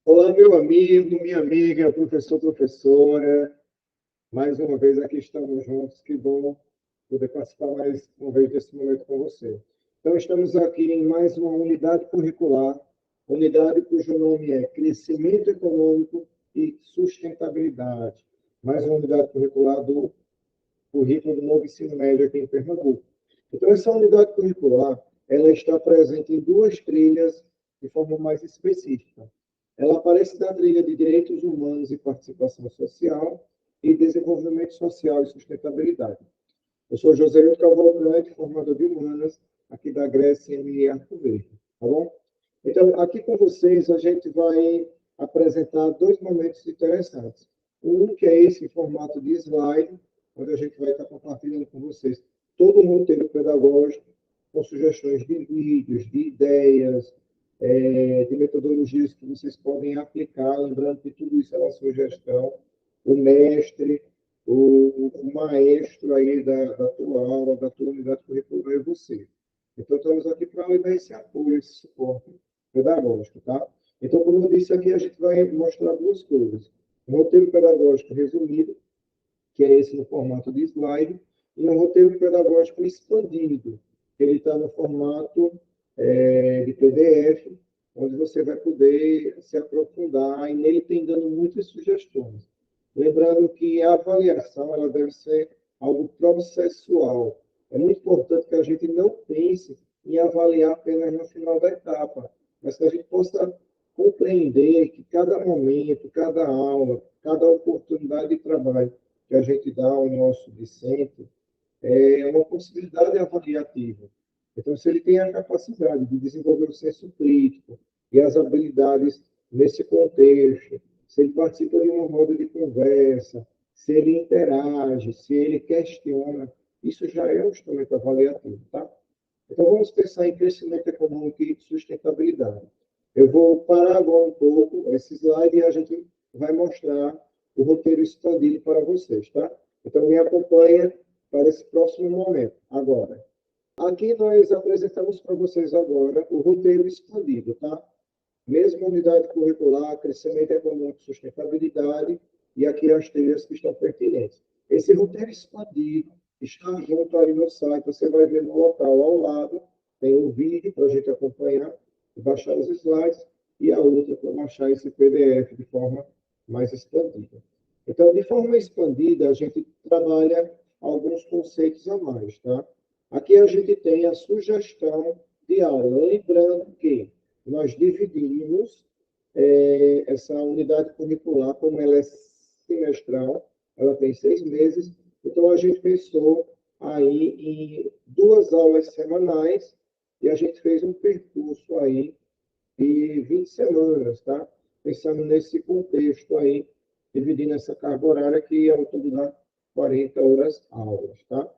Olá, meu amigo, minha amiga, professor, professora. Mais uma vez aqui estamos juntos. Que bom poder participar mais uma vez desse momento com você. Então, estamos aqui em mais uma unidade curricular, unidade cujo nome é Crescimento Econômico e Sustentabilidade. Mais uma unidade curricular do currículo do novo ensino médio aqui em Pernambuco. Então, essa unidade curricular, ela está presente em duas trilhas de forma mais específica. Ela aparece na trilha de Direitos Humanos e Participação Social e Desenvolvimento Social e Sustentabilidade. Eu sou José Lito Cavalcante, formador de Humanas, aqui da Grécia em Arco Verde, tá bom? Então, aqui com vocês, a gente vai apresentar dois momentos interessantes. Um que é esse em formato de slide, onde a gente vai estar compartilhando com vocês todo um roteiro pedagógico, com sugestões de vídeos, de ideias, de metodologias que vocês podem aplicar, lembrando que tudo isso é uma sugestão. O mestre, o maestro aí da tua aula, da tua unidade curricular é você. Então, estamos aqui para dar esse apoio, esse suporte pedagógico, tá? Então, como eu disse aqui, a gente vai mostrar duas coisas. Um roteiro pedagógico resumido, que é esse no formato de slide, e um roteiro pedagógico expandido, que ele está no formato de PDF, onde você vai poder se aprofundar, e nele tem dando muitas sugestões. Lembrando que a avaliação ela deve ser algo processual. É muito importante que a gente não pense em avaliar apenas no final da etapa, mas que a gente possa compreender que cada momento, cada aula, cada oportunidade de trabalho que a gente dá ao nosso discente é uma possibilidade avaliativa. Então, se ele tem a capacidade de desenvolver o senso crítico e as habilidades nesse contexto, se ele participa de uma roda de conversa, se ele interage, se ele questiona, isso já é um instrumento avaliativo, tá? Então, vamos pensar em crescimento econômico e sustentabilidade. Eu vou parar agora um pouco esse slide e a gente vai mostrar o roteiro expandido para vocês, tá? Então, me acompanha para esse próximo momento, agora. Aqui nós apresentamos para vocês agora o roteiro expandido, tá? Mesma unidade curricular, crescimento econômico, sustentabilidade, e aqui as trilhas que estão pertinentes. Esse roteiro expandido está junto aí no site, você vai ver no local ao lado, tem um vídeo para a gente acompanhar, baixar os slides, e a outra para baixar esse PDF de forma mais expandida. Então, de forma expandida, a gente trabalha alguns conceitos a mais, tá? Aqui a gente tem a sugestão de aula. Lembrando que nós dividimos essa unidade curricular, como ela é semestral, ela tem 6 meses, então a gente pensou aí em 2 aulas semanais e a gente fez um percurso aí de 20 semanas, tá? Pensando nesse contexto aí, dividindo essa carga horária que ao todo dá 40 horas aulas, tá?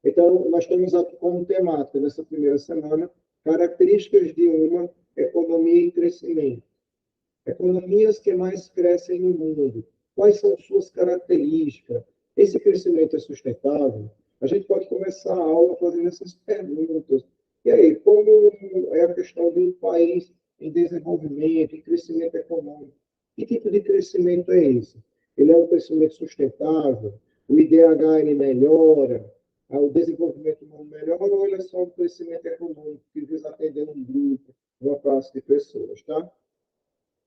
Então, nós temos aqui como temática nessa primeira semana características de uma economia em crescimento. Economias que mais crescem no mundo. Quais são suas características? Esse crescimento é sustentável? A gente pode começar a aula fazendo essas perguntas. E aí, como é a questão de um país em desenvolvimento, em crescimento econômico? Que tipo de crescimento é esse? Ele é um crescimento sustentável? O IDH ele melhora? O desenvolvimento humano melhora ou ele é só um crescimento econômico que visa atender um grupo, uma classe de pessoas, tá?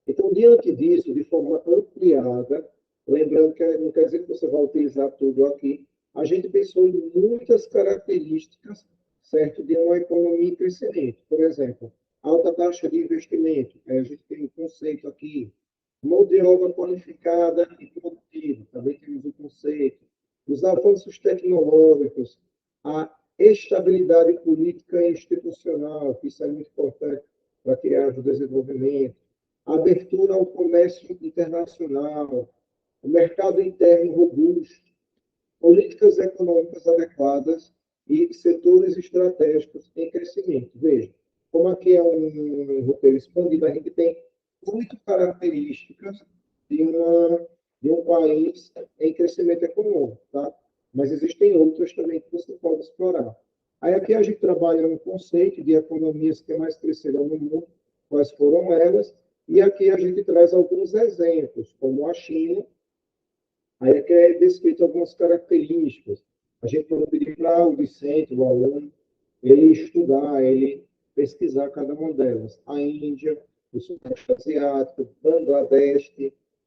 Então, diante disso, de forma ampliada, lembrando que não quer dizer que você vai utilizar tudo aqui, a gente pensou em muitas características, certo, de uma economia em crescimento. Por exemplo, alta taxa de investimento, a gente tem um conceito aqui, mão de obra qualificada e produtiva, também temos o conceito, os avanços tecnológicos, a estabilidade política e institucional, que isso é muito importante para criar o desenvolvimento, abertura ao comércio internacional, o mercado interno robusto, políticas econômicas adequadas e setores estratégicos em crescimento. Veja, como aqui é um roteiro expandido, a gente tem 8 características de, uma, de um país em crescimento econômico, tá? Mas existem outras também que você pode explorar. Aí aqui a gente trabalha um conceito de economias que mais cresceram no mundo, quais foram elas, E aqui a gente traz alguns exemplos, como a China, aí aqui é descrito algumas características. A gente pode pedir para o discente, o aluno, ele estudar, ele pesquisar cada uma delas. A Índia, o Sudeste Asiático, Bangladesh,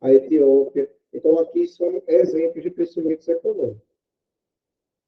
a Etiópia. Então, aqui são exemplos de crescimentos econômicos.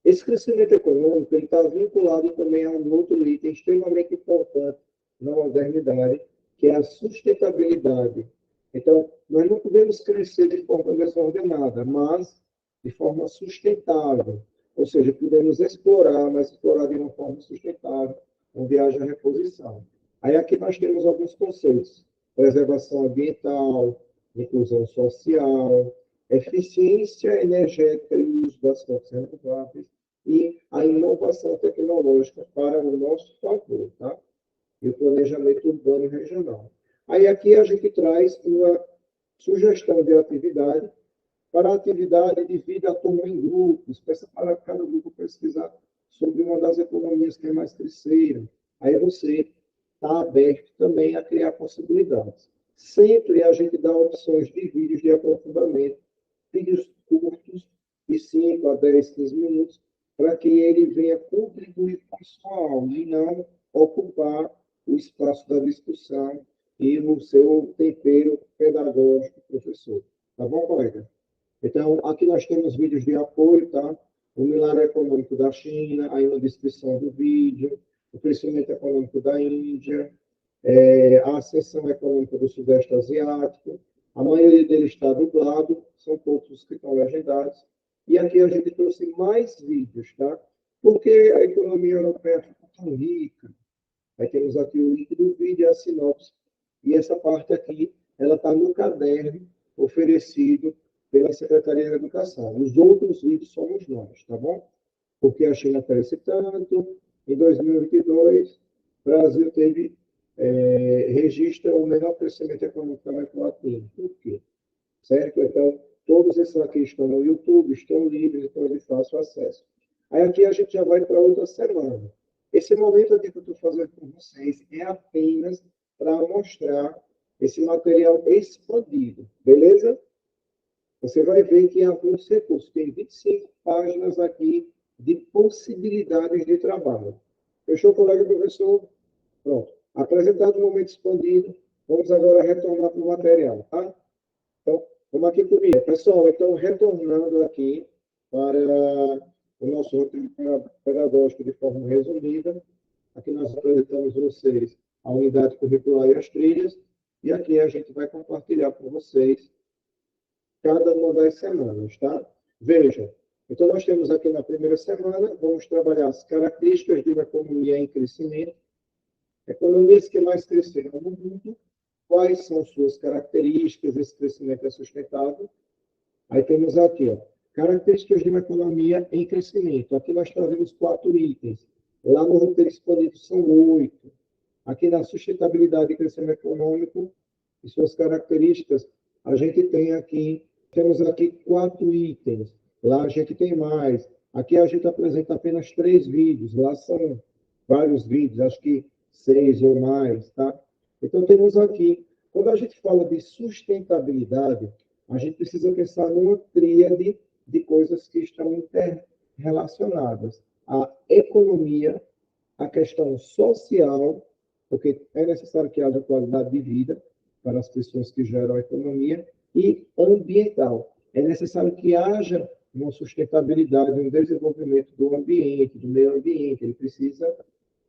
Esse crescimento econômico está vinculado também a um outro item extremamente importante na modernidade, que é a sustentabilidade. Então, nós não podemos crescer de forma desordenada, mas de forma sustentável. Ou seja, podemos explorar, mas explorar de uma forma sustentável, onde haja reposição. Aí aqui nós temos alguns conceitos: preservação ambiental, inclusão social, eficiência energética e uso das fontes renováveis e a inovação tecnológica para o nosso favor, tá? E o planejamento urbano regional. Aí aqui a gente traz uma sugestão de atividade para a atividade de vida a turma em grupos, peça para cada grupo pesquisar sobre uma das economias que mais cresceram. Aí você está aberto também a criar possibilidades. Sempre a gente dá opções de vídeos de aprofundamento, vídeos curtos, de 5 a 10, 15 minutos, para que ele venha contribuir com a sua aula e não ocupar o espaço da discussão e o seu tempero pedagógico, professor. Tá bom, colega? Então, aqui nós temos vídeos de apoio, tá? O milagre econômico da China, aí na descrição do vídeo, o crescimento econômico da Índia, a ascensão econômica do Sudeste Asiático. A maioria deles está dublado, são poucos os que estão legendados. E aqui a gente trouxe mais vídeos, tá? Porque a economia europeia ficou tão rica. Aí temos aqui o link do vídeo e a sinopse. E essa parte aqui, ela está no caderno oferecido pela Secretaria da Educação. Os outros vídeos somos nós, tá bom? Porque a China cresce tanto. Em 2022, o Brasil teve registra o menor crescimento econômico da América Latina. Por quê? Certo? Então, todos esses aqui estão no YouTube, estão livres, então de fácil acesso. Aí aqui a gente já vai para outra semana. Esse momento aqui que eu estou fazendo com vocês é apenas para mostrar esse material expandido, beleza? Você vai ver que em alguns recursos tem 25 páginas aqui de possibilidades de trabalho. Fechou, colega professor? Pronto. Apresentado o momento expandido, vamos agora retornar para o material, tá? Então, vamos aqui comigo. Pessoal, então, retornando aqui para o nosso roteiro pedagógico de forma resumida, aqui nós apresentamos vocês a unidade curricular e as trilhas, e aqui a gente vai compartilhar com vocês cada uma das semanas, tá? Veja, então nós temos aqui na primeira semana, vamos trabalhar as características de uma economia em crescimento, economias que mais cresceram no mundo, quais são suas características, esse crescimento é sustentável. Aí temos aqui, ó, características de uma economia em crescimento. Aqui nós trazemos 4 itens. Lá no roteiro expandido são 8. Aqui na sustentabilidade e crescimento econômico e suas características, a gente tem aqui, temos aqui 4 itens. Lá a gente tem mais. Aqui a gente apresenta apenas 3 vídeos. Lá são vários vídeos, acho que 6 ou mais, tá? Então, temos aqui, quando a gente fala de sustentabilidade, a gente precisa pensar numa tríade de coisas que estão interrelacionadas. A economia, a questão social, porque é necessário que haja qualidade de vida para as pessoas que geram a economia, e ambiental. É necessário que haja uma sustentabilidade, um desenvolvimento do ambiente, do meio ambiente. Ele precisa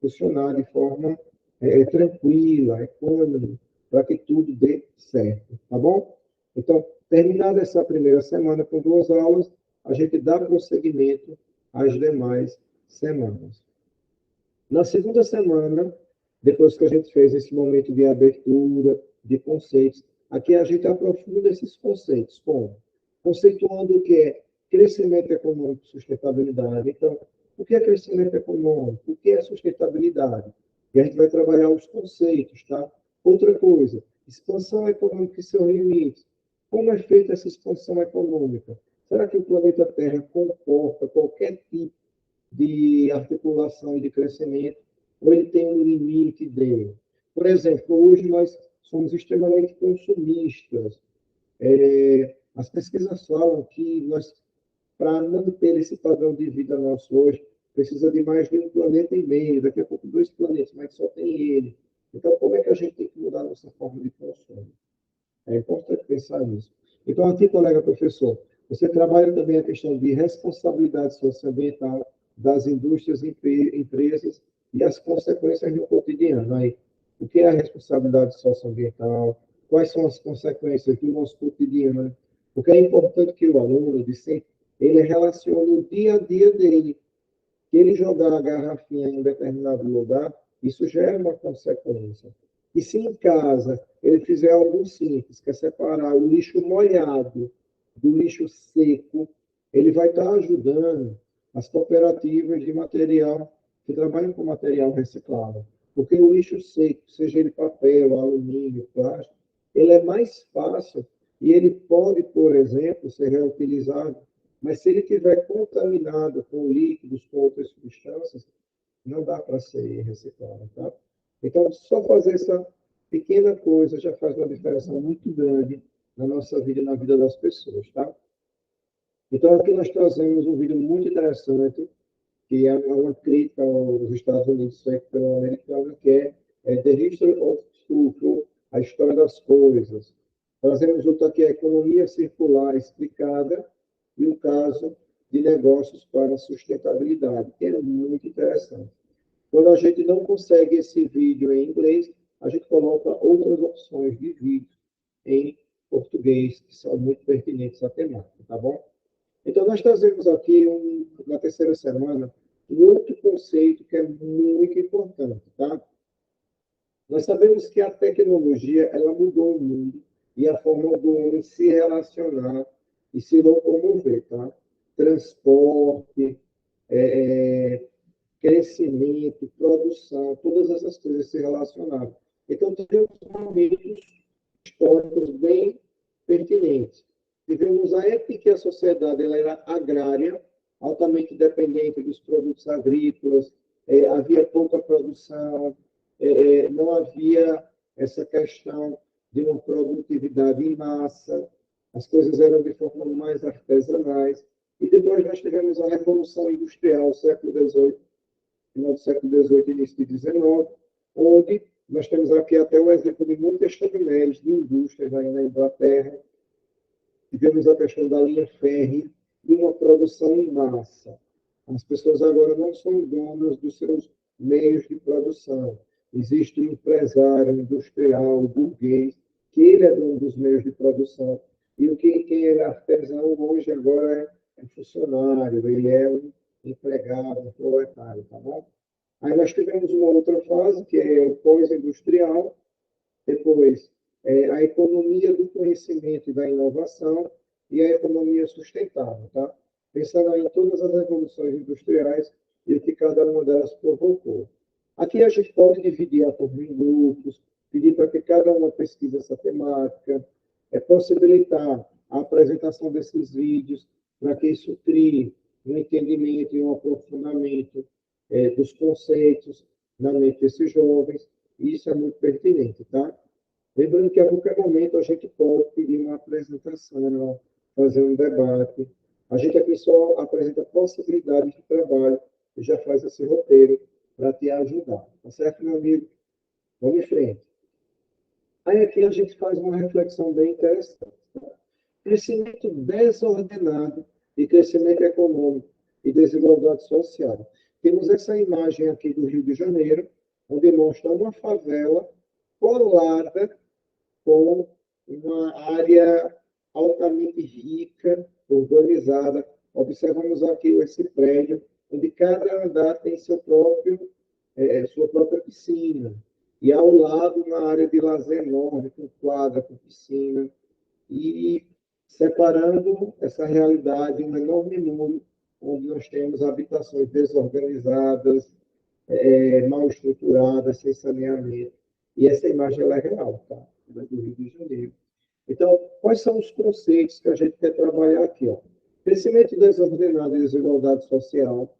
funcionar de forma tranquila, econômica, para que tudo dê certo, tá bom? Então, terminada essa primeira semana com 2 aulas, a gente dá prosseguimento às demais semanas. Na segunda semana, depois que a gente fez esse momento de abertura, de conceitos, aqui a gente aprofunda esses conceitos, como conceituando o que é crescimento econômico e sustentabilidade. Então, o que é crescimento econômico? O que é sustentabilidade? E a gente vai trabalhar os conceitos, tá? Outra coisa, expansão econômica e seus limites. Como é feita essa expansão econômica? Será que o planeta Terra comporta qualquer tipo de articulação e de crescimento, ou ele tem um limite dele? Por exemplo, hoje nós somos extremamente consumistas. As pesquisas falam que nós, para manter esse padrão de vida nosso hoje, precisa de mais de um planeta e meio, daqui a pouco 2 planetas, mas só tem ele. Então, como é que a gente tem que mudar a nossa forma de consumo? É importante pensar nisso. Então, aqui, colega professor, você trabalha também a questão de responsabilidade socioambiental das indústrias e empresas e as consequências no cotidiano. Aí, o que é a responsabilidade socioambiental? Quais são as consequências do nosso cotidiano? Porque é importante que o aluno, ele relacione o dia a dia dele. Que ele jogar a garrafinha em um determinado lugar, isso gera uma consequência. E se em casa ele fizer algo simples, que é separar o lixo molhado do lixo seco, ele vai estar ajudando as cooperativas de material, que trabalham com material reciclável. Porque o lixo seco, seja ele papel, alumínio, plástico, ele é mais fácil e ele pode, por exemplo, ser reutilizado, mas se ele estiver contaminado com líquidos, com outras substâncias, não dá para ser reciclado, tá? Então, só fazer essa pequena coisa já faz uma diferença muito grande na nossa vida e na vida das pessoas, tá? Então, aqui nós trazemos um vídeo muito interessante, que é uma crítica aos Estados Unidos americanos, que é The History of Stuff, a história das coisas. Trazemos junto aqui a economia circular explicada e o caso de negócios para sustentabilidade, que é muito interessante. Quando a gente não consegue esse vídeo em inglês, a gente coloca outras opções de vídeo em português, que são muito pertinentes à temática, tá bom? Então, nós trazemos aqui, na terceira semana, um outro conceito que é muito importante, tá? Nós sabemos que a tecnologia, ela mudou o mundo e a forma do homem se relacionar e se locomover, tá? Transporte, crescimento, produção, todas essas coisas se relacionaram. Então, tivemos momentos históricos bem pertinentes. Tivemos a época que a sociedade ela era agrária, altamente dependente dos produtos agrícolas, havia pouca produção, não havia essa questão de uma produtividade em massa, as coisas eram de forma mais artesanais. E depois nós tivemos a Revolução Industrial, século XVIII, final do século XVIII, início do XIX, onde nós temos aqui até o exemplo de muitas terminais de indústrias aí na Inglaterra. Tivemos a questão da linha férrea e uma produção em massa. As pessoas agora não são donas dos seus meios de produção. Existe um empresário industrial, burguês, que ele é dono dos meios de produção. E quem era artesão hoje agora é funcionário, ele é um empregado, um proletário, tá bom? Aí nós tivemos uma outra fase, que é o pós-industrial, depois a economia do conhecimento e da inovação e a economia sustentável, tá? Pensando em todas as revoluções industriais e o que cada uma delas provocou. Aqui a gente pode dividir a turma em grupos, pedir para que cada uma pesquise essa temática, possibilitar a apresentação desses vídeos para que isso crie um entendimento e um aprofundamento dos conceitos na mente desses jovens, e isso é muito pertinente, tá? Lembrando que a qualquer momento a gente pode pedir uma apresentação, fazer um debate. A gente aqui só apresenta possibilidades de trabalho e já faz esse roteiro para te ajudar. Tá certo, meu amigo? Vamos em frente. Aí aqui a gente faz uma reflexão bem interessante. Crescimento desordenado e crescimento econômico e desigualdade social. Temos essa imagem aqui do Rio de Janeiro, onde mostra uma favela colada com uma área altamente rica, urbanizada. Observamos aqui esse prédio, onde cada andar tem sua própria piscina. E ao lado, uma área de lazer enorme, com quadra, com piscina. E separando essa realidade, um enorme muro, onde nós temos habitações desorganizadas, mal estruturadas, sem saneamento. E essa imagem ela é real, tá? Ela é do Rio de Janeiro. Então, quais são os conceitos que a gente quer trabalhar aqui? Ó? Crescimento desordenado e desigualdade social.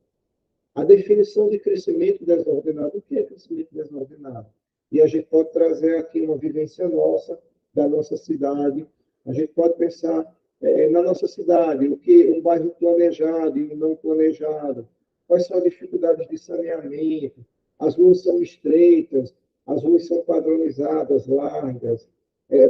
A definição de crescimento desordenado. O que é crescimento desordenado? e a gente pode trazer aqui uma vivência nossa, da nossa cidade. A gente pode pensar na nossa cidade, o que um bairro planejado e um não planejado, quais são as dificuldades de saneamento, as ruas são estreitas, as ruas são padronizadas, largas.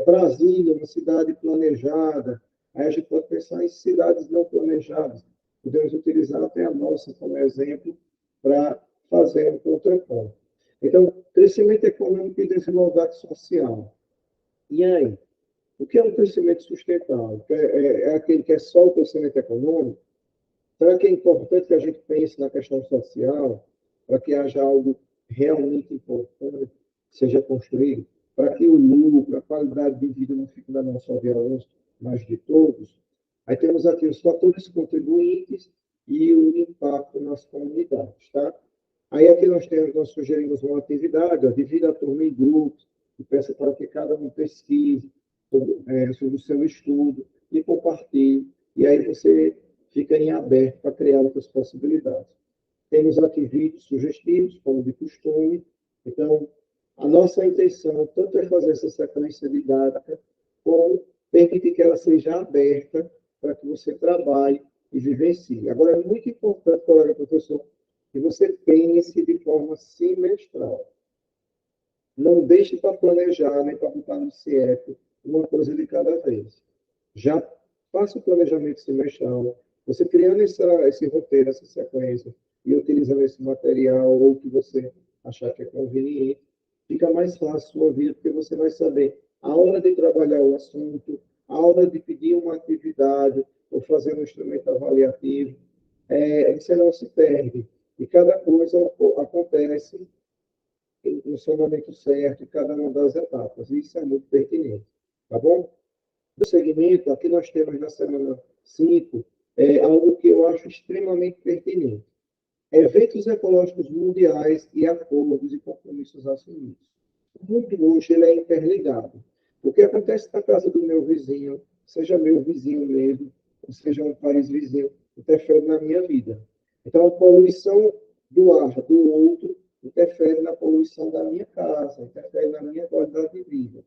Brasília, uma cidade planejada, aí a gente pode pensar em cidades não planejadas. Podemos utilizar até a nossa como exemplo para fazer um contraponto. Então, crescimento econômico e desigualdade social. E aí? O que é um crescimento sustentável? É aquele que é só o crescimento econômico? Será que é importante que a gente pense na questão social para que haja algo realmente importante seja construído? Para que o lucro, a qualidade de vida não fique na mão só de alguns, mas de todos? Aí temos aqui os fatores contribuintes e o impacto nas comunidades, tá? Aí aqui nós sugerimos uma atividade, ó, divida a turma em grupos, e peça para que cada um pesquise sobre o seu estudo e compartilhe. E aí você fica em aberto para criar outras possibilidades. Temos aqui vídeos sugestivos, como de costume. Então, a nossa intenção tanto é fazer essa sequência didática, como permitir que ela seja aberta para que você trabalhe e vivencie. Agora, é muito importante, colega professor, que você pense de forma semestral. Não deixe para planejar, nem para botar no CIEP, uma coisa de cada vez. Já faça o planejamento semestral. Você criando esse roteiro, essa sequência, e utilizando esse material, ou o que você achar que é conveniente, fica mais fácil a sua vida, porque você vai saber a hora de trabalhar o assunto, a hora de pedir uma atividade, ou fazer um instrumento avaliativo. Você não se perde. E cada coisa acontece no seu momento certo, em cada uma das etapas. Isso é muito pertinente. Tá bom? Do segmento, aqui nós temos na semana 5 algo que eu acho extremamente pertinente. Eventos ecológicos mundiais e acordos e compromissos assumidos. O mundo hoje ele é interligado. O que acontece na casa do meu vizinho, seja meu vizinho mesmo, ou seja um país vizinho, interfere na minha vida. Então, a poluição do ar do outro interfere na poluição da minha casa, interfere na minha qualidade de vida.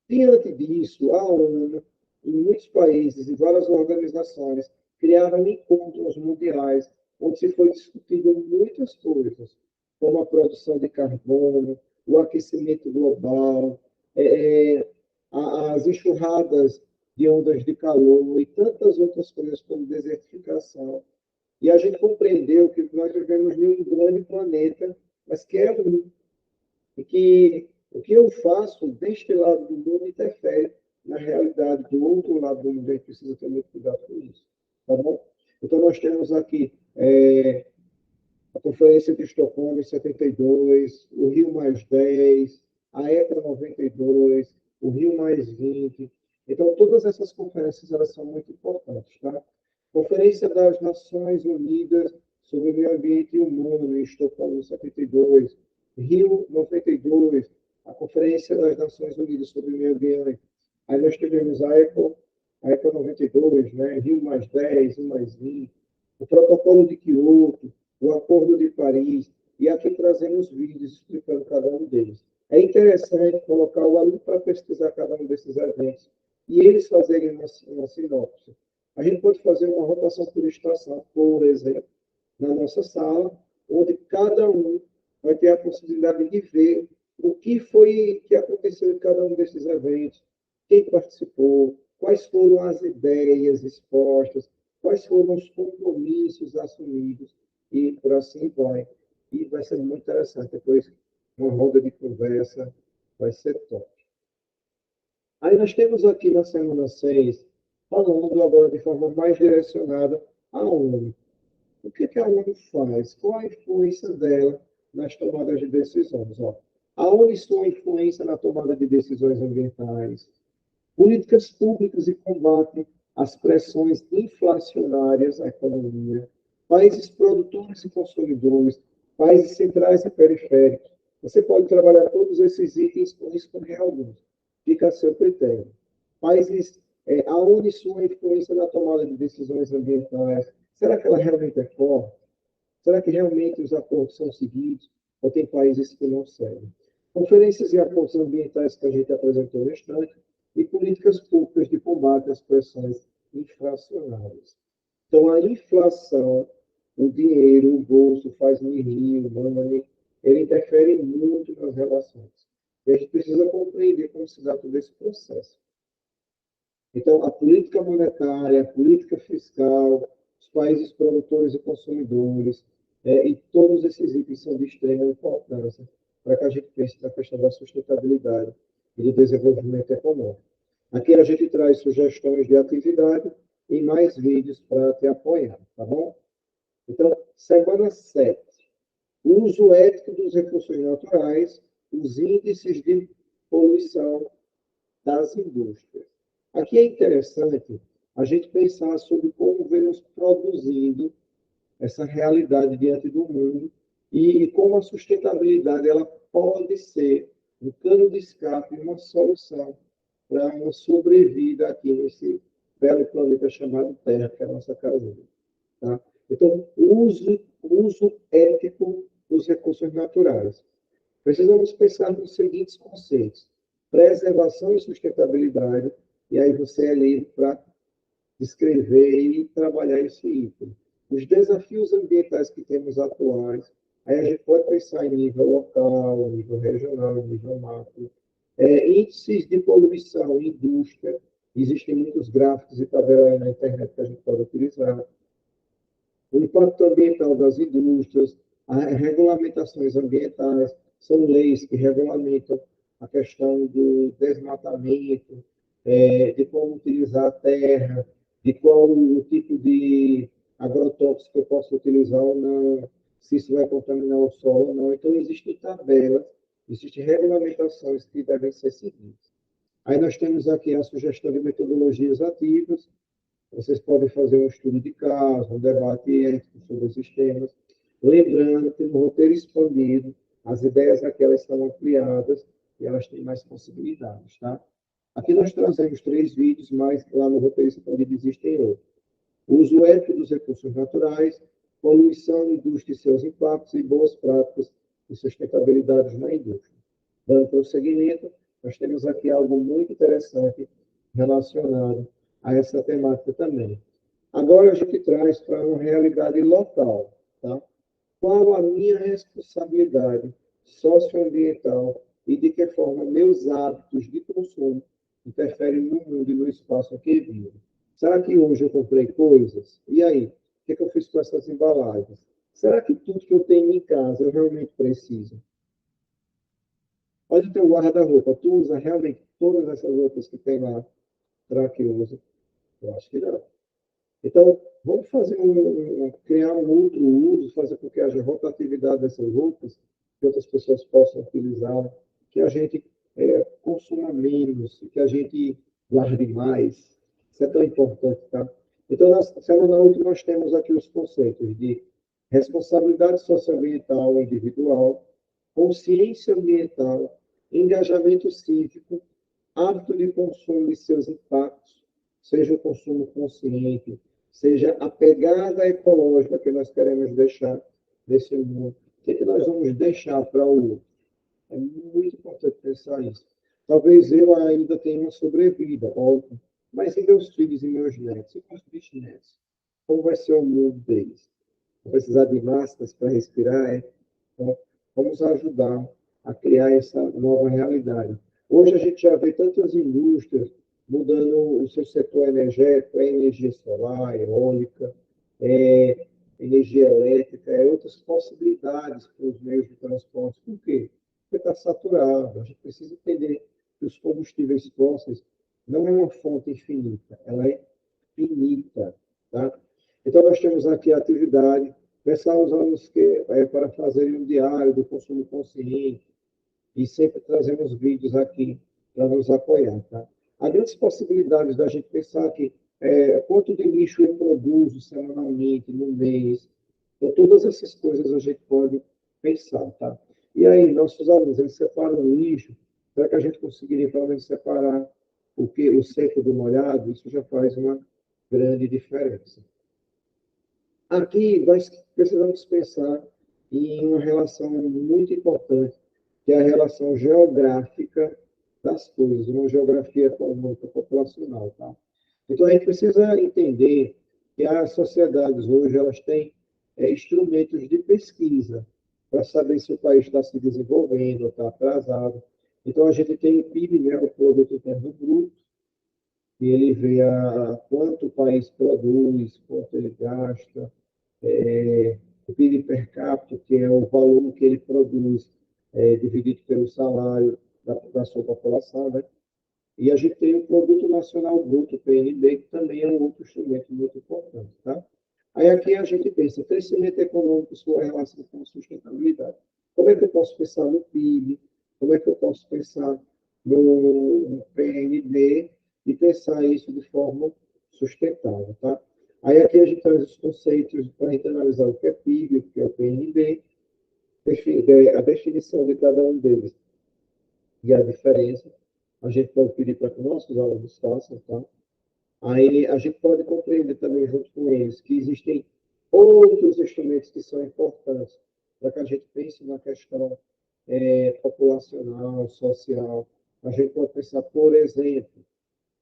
Diante disso, a ONU, em muitos países e várias organizações, criaram encontros mundiais onde se foi discutido muitas coisas, como a produção de carbono, o aquecimento global, as enxurradas de ondas de calor e tantas outras coisas como desertificação. E a gente compreendeu que nós vivemos em um grande planeta, mas que é um, e que o que eu faço deste lado do mundo interfere na realidade do outro lado do mundo. A gente precisa ter muito cuidado com isso. Tá bom? Então, nós temos aqui a Conferência de Estocolmo em 72, o Rio mais 10, a ECA 92, o Rio mais 20. Então, todas essas conferências elas são muito importantes. Tá? Conferência das Nações Unidas sobre o Meio Ambiente Humano, em Estocolmo, em 72. Rio 92, a Conferência das Nações Unidas sobre o Meio Ambiente. Aí nós tivemos a ECO 92, né? Rio mais 10, Rio mais 20. O Protocolo de Quioto, o Acordo de Paris, e aqui trazemos vídeos explicando cada um deles. É interessante colocar o aluno para pesquisar cada um desses eventos e eles fazerem uma sinopse. A gente pode fazer uma rotação por estação, por exemplo, na nossa sala, onde cada um vai ter a possibilidade de ver o que foi que aconteceu em cada um desses eventos, quem participou, quais foram as ideias expostas, quais foram os compromissos assumidos, e por assim vai. E vai ser muito interessante. Depois, uma roda de conversa vai ser top. Aí nós temos aqui na semana 6, falando agora de forma mais direcionada à ONU. O que a ONU faz? Qual a influência dela nas tomadas de decisões? Ó, a ONU e sua influência na tomada de decisões ambientais, políticas públicas e combate às pressões inflacionárias à economia, países produtores e consumidores, países centrais e periféricos. Você pode trabalhar todos esses itens ou escolher alguns. Fica a seu critério. Países, aonde sua influência na tomada de decisões ambientais, será que ela realmente é forte? Será que realmente os acordos são seguidos? Ou tem países que não seguem? Conferências e acordos ambientais que a gente apresentou no instante e políticas públicas de combate às pressões inflacionárias. Então, a inflação, o dinheiro, o bolso, faz-me rir, o money, ele interfere muito nas relações. E a gente precisa compreender como se dá todo esse processo. Então, a política monetária, a política fiscal, os países produtores e consumidores, e todos esses itens são de extrema importância para que a gente pense na questão da sustentabilidade e do desenvolvimento econômico. Aqui a gente traz sugestões de atividade e mais vídeos para te apoiar, tá bom? Então, semana 7. O uso ético dos recursos naturais, os índices de poluição das indústrias. Aqui é interessante a gente pensar sobre como vemos produzindo essa realidade diante do mundo e como a sustentabilidade ela pode ser um cano de escape, uma solução para uma sobrevida aqui nesse belo planeta chamado Terra, que é a nossa casa. Tá? Então, uso ético dos recursos naturais. Precisamos pensar nos seguintes conceitos: preservação e sustentabilidade, e aí você é livre para escrever e trabalhar esse item. Os desafios ambientais que temos atuais, aí a gente pode pensar em nível local, nível regional, nível macro. Índices de poluição, indústria, existem muitos gráficos e tabelas aí na internet que a gente pode utilizar. O impacto ambiental das indústrias, as regulamentações ambientais, são leis que regulamentam a questão do desmatamento, de como utilizar a terra, de qual o tipo de agrotóxico eu posso utilizar ou não, se isso vai contaminar o solo ou não. Então, existem tabelas, existem regulamentações que devem ser seguidas. Aí nós temos aqui a sugestão de metodologias ativas, vocês podem fazer um estudo de caso, um debate ético sobre os sistemas. Lembrando que no roteiro expandido, as ideias aqui elas estão ampliadas e elas têm mais possibilidades, tá? Aqui nós trazemos 3 vídeos, mas lá no roteiro expandido existem outros. O uso ético dos recursos naturais, poluição, indústria e seus impactos e boas práticas de sustentabilidade na indústria. Dando prosseguimento, nós temos aqui algo muito interessante relacionado a essa temática também. Agora a gente traz para uma realidade local, tá? Qual a minha responsabilidade socioambiental e de que forma meus hábitos de consumo interferem no mundo e no espaço em que vivo? Será que hoje eu comprei coisas? E aí? O que eu fiz com essas embalagens? Será que tudo que eu tenho em casa eu realmente preciso? Olha o teu guarda-roupa. Tu usa realmente todas essas roupas que tem lá? Será que usa? Eu acho que não. Então, vamos criar um outro uso, fazer com que haja rotatividade dessas roupas, que outras pessoas possam utilizar, que a gente consuma menos, que a gente guarde mais. Isso é tão importante, tá? Então, na semana última, nós temos aqui os conceitos de responsabilidade socioambiental individual, consciência ambiental, engajamento cívico, hábito de consumo e seus impactos, seja o consumo consciente, seja a pegada ecológica que nós queremos deixar nesse mundo. O que nós vamos deixar para o outro? É muito importante pensar isso. Talvez eu ainda tenha uma sobrevida, óbvio, mas e meus filhos e meus netos? E meus bisnetos? Como vai ser o mundo deles? Vão precisar de máscaras para respirar? Então, vamos ajudar a criar essa nova realidade. Hoje a gente já vê tantas indústrias mudando o seu setor energético para energia solar, eólica, é, energia elétrica, outras possibilidades para os meios de transporte. Por quê? Porque está saturado. A gente precisa entender que os combustíveis fósseis não é uma fonte infinita, ela é finita. Tá? Então, nós temos aqui a atividade, começar os alunos para fazerem um diário do consumo consciente, e sempre trazemos vídeos aqui para nos apoiar. Tá? Há grandes possibilidades da gente pensar que quanto de lixo eu produzo semanalmente, no mês. Então, todas essas coisas a gente pode pensar. Tá? E aí, nossos alunos, eles separam o lixo, será que a gente conseguiria, pelo menos, separar o seco do molhado? Isso já faz uma grande diferença. Aqui, nós precisamos pensar em uma relação muito importante que é a relação geográfica das coisas, uma geografia econômica populacional, tá? Então, a gente precisa entender que as sociedades hoje elas têm instrumentos de pesquisa para saber se o país está se desenvolvendo ou está atrasado. Então, a gente tem o PIB, né, o Produto Interno Bruto, e ele vê quanto o país produz, quanto ele gasta, o PIB per capita, que é o valor que ele produz, dividido pelo salário da sua população, né? E a gente tem o Produto Nacional Bruto, PNB, que também é um outro instrumento muito importante, tá? Aí aqui a gente pensa, crescimento econômico, sua relação com sustentabilidade. Como é que eu posso pensar no PIB? Como é que eu posso pensar no PNB e pensar isso de forma sustentável, tá? Aí aqui a gente traz os conceitos para a gente analisar o que é PIB, o que é o PNB, a definição de cada um deles e a diferença. A gente pode pedir para que nossos alunos façam, tá? Aí a gente pode compreender também, junto com eles, que existem outros instrumentos que são importantes para que a gente pense na questão populacional, social. A gente pode pensar, por exemplo,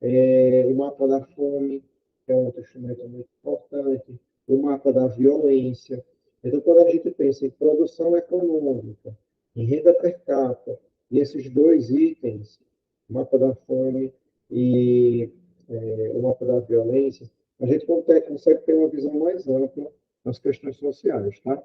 o mapa da fome, que é um outro instrumento muito importante, o mapa da violência. Então, quando a gente pensa em produção econômica, em renda per capita, e esses dois itens, o mapa da fome e o mapa da violência, a gente consegue ter uma visão mais ampla das questões sociais, tá?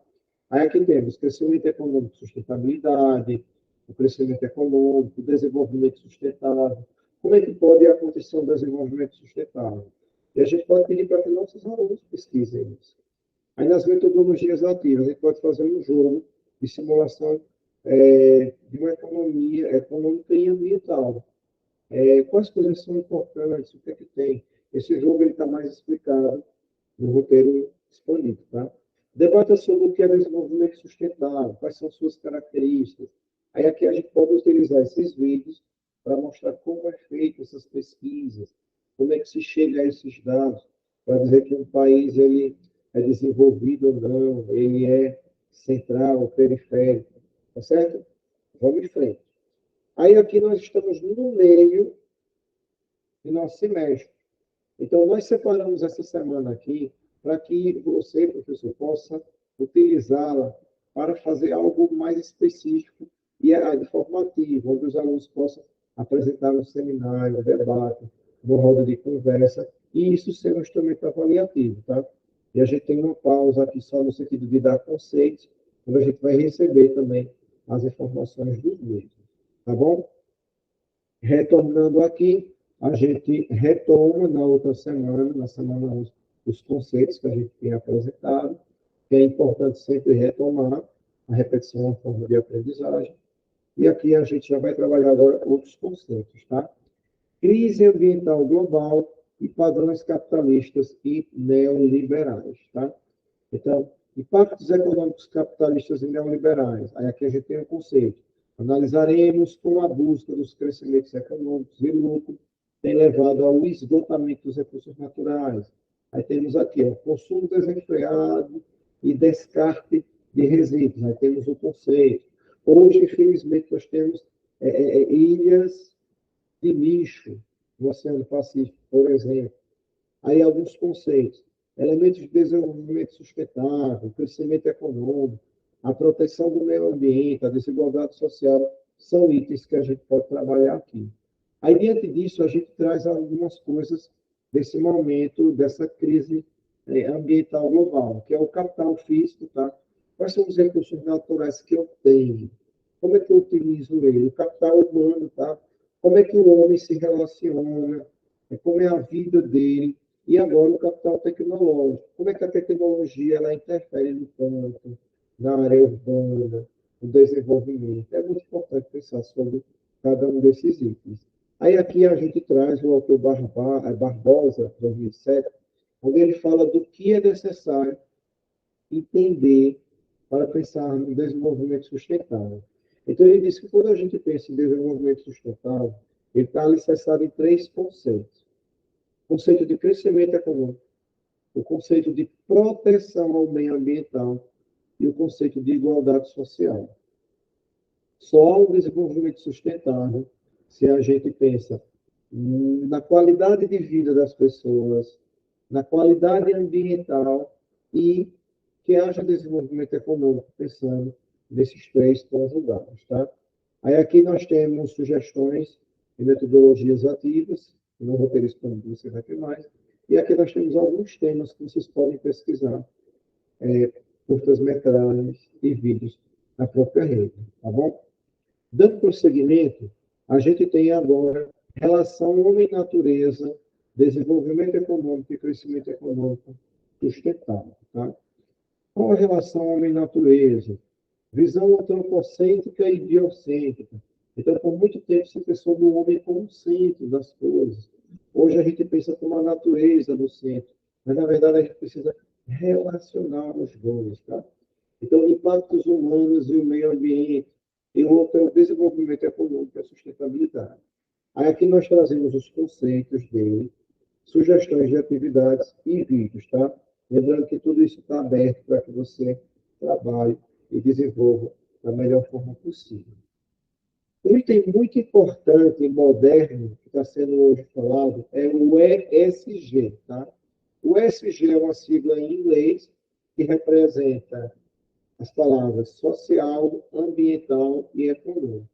Aí aqui temos crescimento econômico, sustentabilidade, o crescimento econômico, o desenvolvimento sustentável. Como é que pode acontecer um desenvolvimento sustentável? E a gente pode pedir para que nossos alunos pesquisem isso. Aí, nas metodologias ativas, a gente pode fazer um jogo de simulação de uma economia econômica e ambiental. Quais coisas são importantes, o que é que tem? Esse jogo está mais explicado no roteiro disponível, tá? Debata sobre o que é desenvolvimento sustentável, quais são suas características. Aí aqui a gente pode utilizar esses vídeos para mostrar como é feito essas pesquisas, como é que se chega a esses dados, para dizer que um país ele é desenvolvido ou não, ele é central ou periférico, tá certo? Vamos em frente. Aí aqui nós estamos no meio do nosso semestre. Então, nós separamos essa semana aqui para que você, professor, possa utilizá-la para fazer algo mais específico e informativo, onde os alunos possam apresentar um seminário, um debate, uma roda de conversa, e isso ser um instrumento avaliativo, tá? E a gente tem uma pausa aqui só no sentido de dar conceitos, onde a gente vai receber também as informações dos mesmos, tá bom? Retornando aqui, a gente retoma na outra semana, na semana 11, os conceitos que a gente tem apresentado, que é importante sempre retomar, a repetição é uma forma de aprendizagem. E aqui a gente já vai trabalhar agora outros conceitos, tá? Crise ambiental global e padrões capitalistas e neoliberais, tá? Então, impactos econômicos capitalistas e neoliberais. Aí aqui a gente tem um conceito. Analisaremos como a busca dos crescimentos econômicos e lucro tem levado ao esgotamento dos recursos naturais. Aí temos aqui o consumo desenfreado e descarte de resíduos. Aí temos o conceito. Hoje, infelizmente, nós temos ilhas de lixo no Oceano Pacífico, por exemplo. Aí alguns conceitos. Elementos de desenvolvimento sustentável, crescimento econômico, a proteção do meio ambiente, a desigualdade social, são itens que a gente pode trabalhar aqui. Aí, diante disso, a gente traz algumas coisas desse momento, dessa crise ambiental global, que é o capital físico, tá? Quais são os recursos naturais que eu tenho? Como é que eu utilizo ele? O capital humano, tá? Como é que o homem se relaciona? Como é a vida dele? E agora o capital tecnológico. Como é que a tecnologia ela interfere no campo, na área urbana, no desenvolvimento? É muito importante pensar sobre cada um desses itens. Aí aqui a gente traz o autor Barbosa, 2007, onde ele fala do que é necessário entender para pensar no desenvolvimento sustentável. Então, ele diz que quando a gente pensa em desenvolvimento sustentável, ele está alicerçado em três conceitos. O conceito de crescimento econômico, o conceito de proteção ao meio ambiental e o conceito de igualdade social. Só há um desenvolvimento sustentável se a gente pensa na qualidade de vida das pessoas, na qualidade ambiental e que haja desenvolvimento econômico, pensando nesses três conjugados, tá? Aí aqui nós temos sugestões de metodologias ativas, não vou ter isso para você vai ter mais, e aqui nós temos alguns temas que vocês podem pesquisar, curtas-metragens e vídeos na própria rede, tá bom? Dando prosseguimento, a gente tem agora relação homem-natureza, desenvolvimento econômico e crescimento econômico sustentável. Tá? Qual a relação homem-natureza? Visão antropocêntrica e biocêntrica. Então, por muito tempo, se pensou no homem como o centro das coisas. Hoje a gente pensa como a natureza no centro, mas na verdade a gente precisa relacionar os dois. Tá? Então, impactos humanos e o meio ambiente, e o outro é o desenvolvimento econômico e a sustentabilidade. Aí aqui nós trazemos os conceitos dele, sugestões de atividades e vídeos, tá? Lembrando que tudo isso está aberto para que você trabalhe e desenvolva da melhor forma possível. Um item muito importante e moderno que está sendo hoje falado é o ESG, tá? O ESG é uma sigla em inglês que representa as palavras social, ambiental e econômico.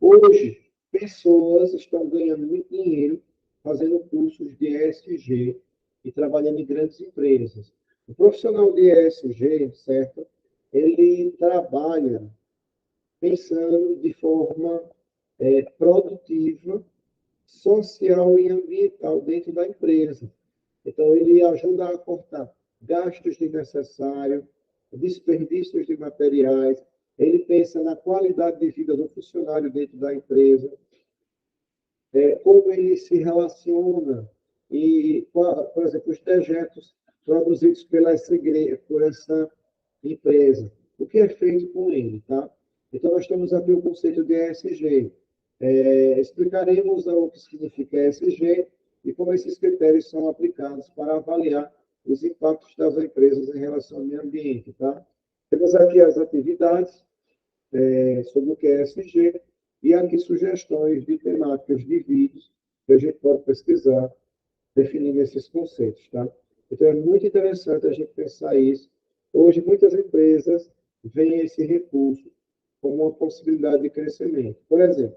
Hoje, pessoas estão ganhando muito dinheiro fazendo cursos de ESG e trabalhando em grandes empresas. O profissional de ESG, certo? Ele trabalha pensando de forma produtiva, social e ambiental dentro da empresa. Então, ele ajuda a cortar gastos desnecessários, desperdícios de materiais, ele pensa na qualidade de vida do funcionário dentro da empresa, como ele se relaciona e, por exemplo, os dejetos produzidos por essa empresa, o que é feito com ele, tá? Então, nós temos aqui o conceito de ESG. Explicaremos o que significa ESG e como esses critérios são aplicados para avaliar os impactos das empresas em relação ao meio ambiente, tá? Temos aqui as atividades sobre o que é ESG e aqui sugestões de temáticas de vídeos que a gente pode pesquisar definindo esses conceitos, tá? Então, é muito interessante a gente pensar isso. Hoje, muitas empresas veem esse recurso como uma possibilidade de crescimento. Por exemplo,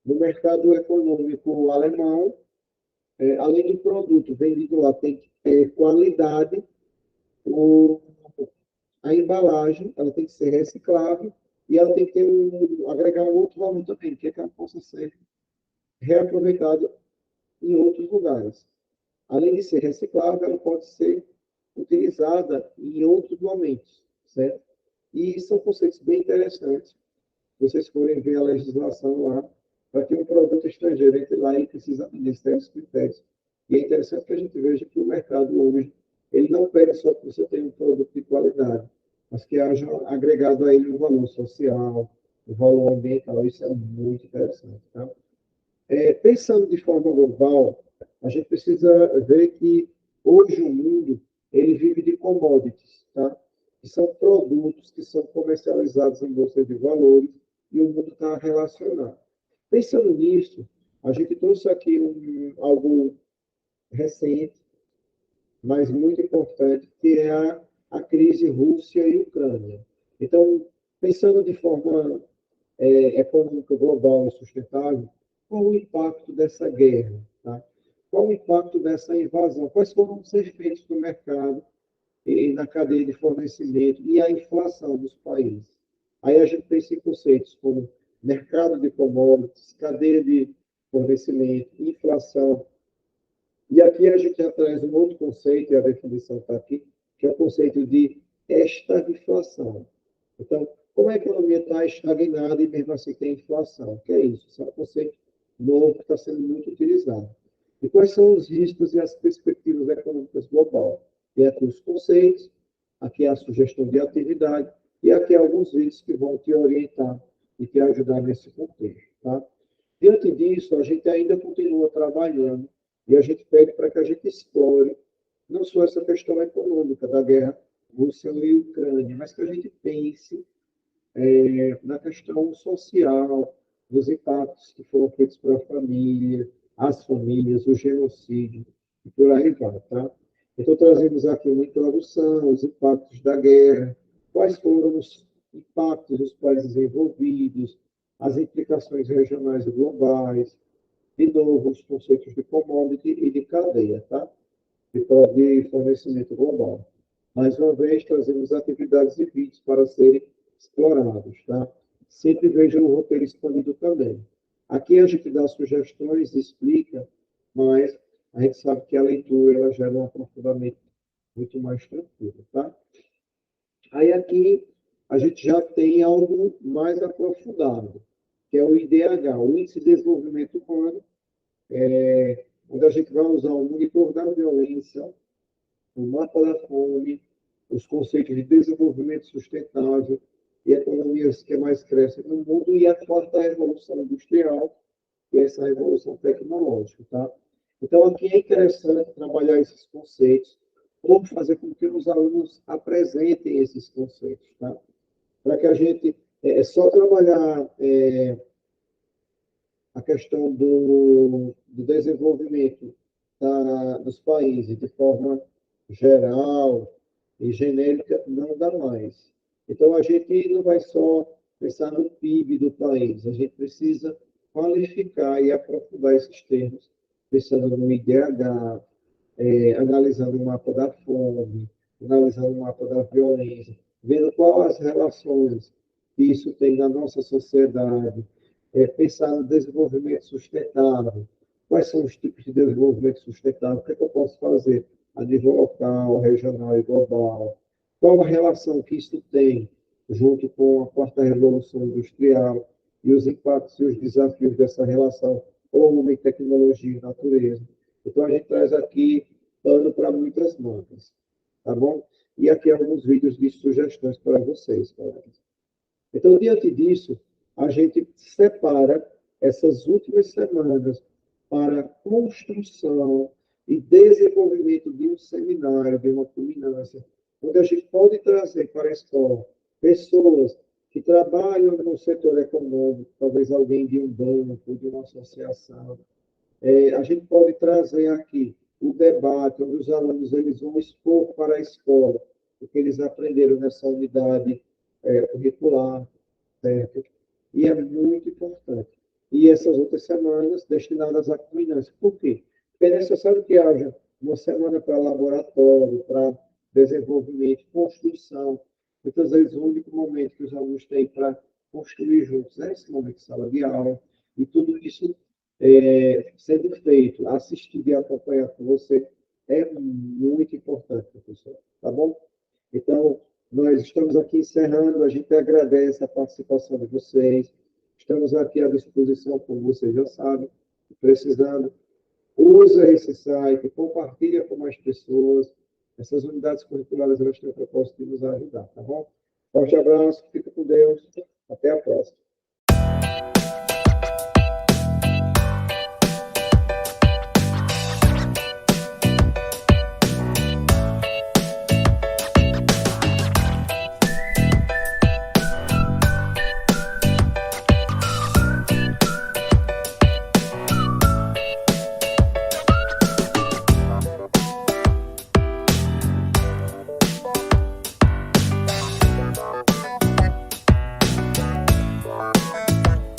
no mercado econômico alemão, além do produto vendido lá tem que ter qualidade, o, a embalagem ela tem que ser reciclável e ela tem que ter agregar um outro valor também, que é que ela possa ser reaproveitada em outros lugares. Além de ser reciclável, ela pode ser utilizada em outros momentos, certo? E são conceitos bem interessantes. Vocês forem ver a legislação lá, para que um produto estrangeiro entre lá, ele precisa atender certos critérios. E é interessante que a gente veja que o mercado hoje, ele não pede só que você tenha um produto de qualidade, mas que haja agregado a ele um valor social, um valor ambiental. Isso é muito interessante. Tá? Pensando de forma global, a gente precisa ver que hoje o mundo ele vive de commodities, tá? Que são produtos que são comercializados em bolsa de valores e o mundo está relacionado. Pensando nisso, a gente trouxe aqui algo recente, mas muito importante, que é a crise Rússia e Ucrânia. Então, pensando de forma econômica global e sustentável, qual o impacto dessa guerra? Tá? Qual o impacto dessa invasão? Quais foram os efeitos no mercado e na cadeia de fornecimento e a inflação dos países? Aí a gente pensa em conceitos como mercado de commodities, cadeia de fornecimento, inflação. E aqui a gente já traz um outro conceito, e a definição está aqui, que é o conceito de estagflação. Então, como a economia está estagnada e mesmo assim tem inflação? O que é isso? Isso é um conceito novo que está sendo muito utilizado. E quais são os riscos e as perspectivas econômicas globais? E aqui os conceitos, aqui a sugestão de atividade, e aqui alguns vídeos que vão te orientar e te ajudar nesse contexto. Tá? Diante disso, a gente ainda continua trabalhando e a gente pede para que a gente explore não só essa questão econômica da guerra Rússia e Ucrânia, mas que a gente pense na questão social, dos impactos que foram feitos para a família, as famílias, o genocídio, e por aí vai, tá? Então, trazemos aqui uma introdução, os impactos da guerra, quais foram os impactos dos países envolvidos, as implicações regionais e globais, de novo, os conceitos de commodity e de cadeia, tá? De fornecimento global. Mais uma vez, trazemos atividades e vídeos para serem explorados, tá? Sempre veja o roteiro expandido também. Aqui a gente dá sugestões, explica, mas a gente sabe que a leitura ela gera um aprofundamento muito mais tranquilo, tá? Aí aqui a gente já tem algo mais aprofundado, que é o IDH, o Índice de Desenvolvimento Humano, onde a gente vai usar o monitor da violência, o mapa da fome, os conceitos de desenvolvimento sustentável e economias que mais crescem no mundo e a quarta revolução industrial, que é essa revolução tecnológica, tá? Então, aqui é interessante trabalhar esses conceitos, ou fazer com que os alunos apresentem esses conceitos, tá? Para que a gente, só trabalhar a questão do desenvolvimento dos países de forma geral e genérica não dá mais. Então, a gente não vai só pensar no PIB do país, a gente precisa qualificar e aprofundar esses termos, pensando no IDH, analisando o mapa da fome, analisando o mapa da violência, vendo quais as relações que isso tem na nossa sociedade, pensar no desenvolvimento sustentável. Quais são os tipos de desenvolvimento sustentável? O que, é que eu posso fazer a nível local, regional e global? Qual a relação que isso tem junto com a quarta revolução industrial e os impactos e os desafios dessa relação homem, tecnologia e natureza? Então, a gente traz aqui pano para muitas mangas, tá bom? E aqui alguns vídeos de sugestões para vocês, colegas. Então, diante disso, a gente separa essas últimas semanas para construção e desenvolvimento de um seminário, de uma culminância, onde a gente pode trazer para a escola pessoas que trabalham no setor econômico, talvez alguém de um banco, de uma associação. A gente pode trazer aqui o debate, onde os alunos eles vão expor para a escola o que eles aprenderam nessa unidade curricular, certo? E é muito importante. E essas outras semanas destinadas à culminância. Por quê? Porque é necessário que haja uma semana para laboratório, para desenvolvimento, construção. Muitas vezes, o único momento que os alunos têm para construir juntos é esse momento de sala de aula. E tudo isso sendo feito, assistido e acompanhado por você, é muito importante, professor. Tá bom? Então, nós estamos aqui encerrando, a gente agradece a participação de vocês, estamos aqui à disposição, como vocês já sabem, precisando, usa esse site, compartilha com mais pessoas, essas unidades curriculares elas têm o propósito de nos ajudar, tá bom? Forte abraço, fica com Deus, até a próxima.